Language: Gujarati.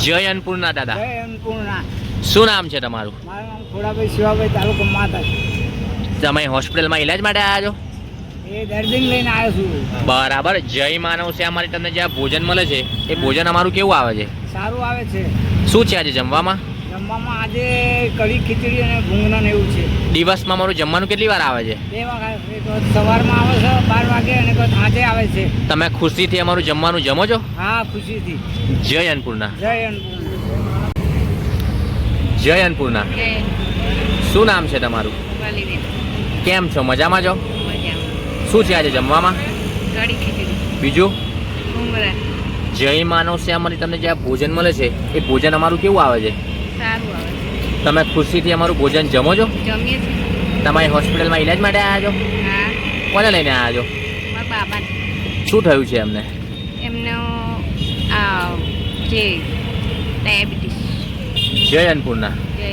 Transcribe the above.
જય અન્નપૂર્ણા દાદા. જય અન્નપૂર્ણા. શું નામ છે તમારું? મારું નામ ખોડાભાઈ શિવાભાઈ, તાલુકો માતા. તમે હોસ્પિટલમાં ઈલાજ માટે આવ્યા છો? એ દર્દીને લઈને આવ્યો છું. બરાબર. જય માનવ સેવા માટે તમને જે આ ભોજન મળે છે એ ભોજન અમારું કેવું આવે છે? સારું આવે છે. શું છે આજે જમવામાં? જમવામાં આજે કઢી ખીચડી અને ભૂંગળા ને એવું છે. દિવસમાં અમારું જમવાનું કેટલી વાર આવે છે? 2 વખત, એક વખત સવારમાં આવે છે 12 વાગે અને એક વખત સાંજે આવે છે. તમે ખુશીથી અમારું જમવાનું જમો છો? હા, ખુશીથી. જય અન્નપૂર્ણા. જય અન્નપૂર્ણા. જય અન્નપૂર્ણા. શું નામ છે તમારું? કેમ છો? મજામાં છો? શું છે આજે જમવામાં? કઢી ખીચડી, બીજું? ભૂંગળા. જય માનવ સેવામાંથી તમને જે આ ભોજન મળે છે એ ભોજન અમારું કેવું આવે છે? સારું આવે છે. તમે ખુશીથી અમારું ભોજન જમો છો? જમીએ છીએ. તમારી હોસ્પિટલમાં ઈલાજ માટે આવ્યા છો? હા, કોને લઈને આવ્યા છો? મારા બાબાને. શું થયું છે એમને? એમનો આ જે ડાયાબિટીસ. જય અન્નપૂર્ણા. જે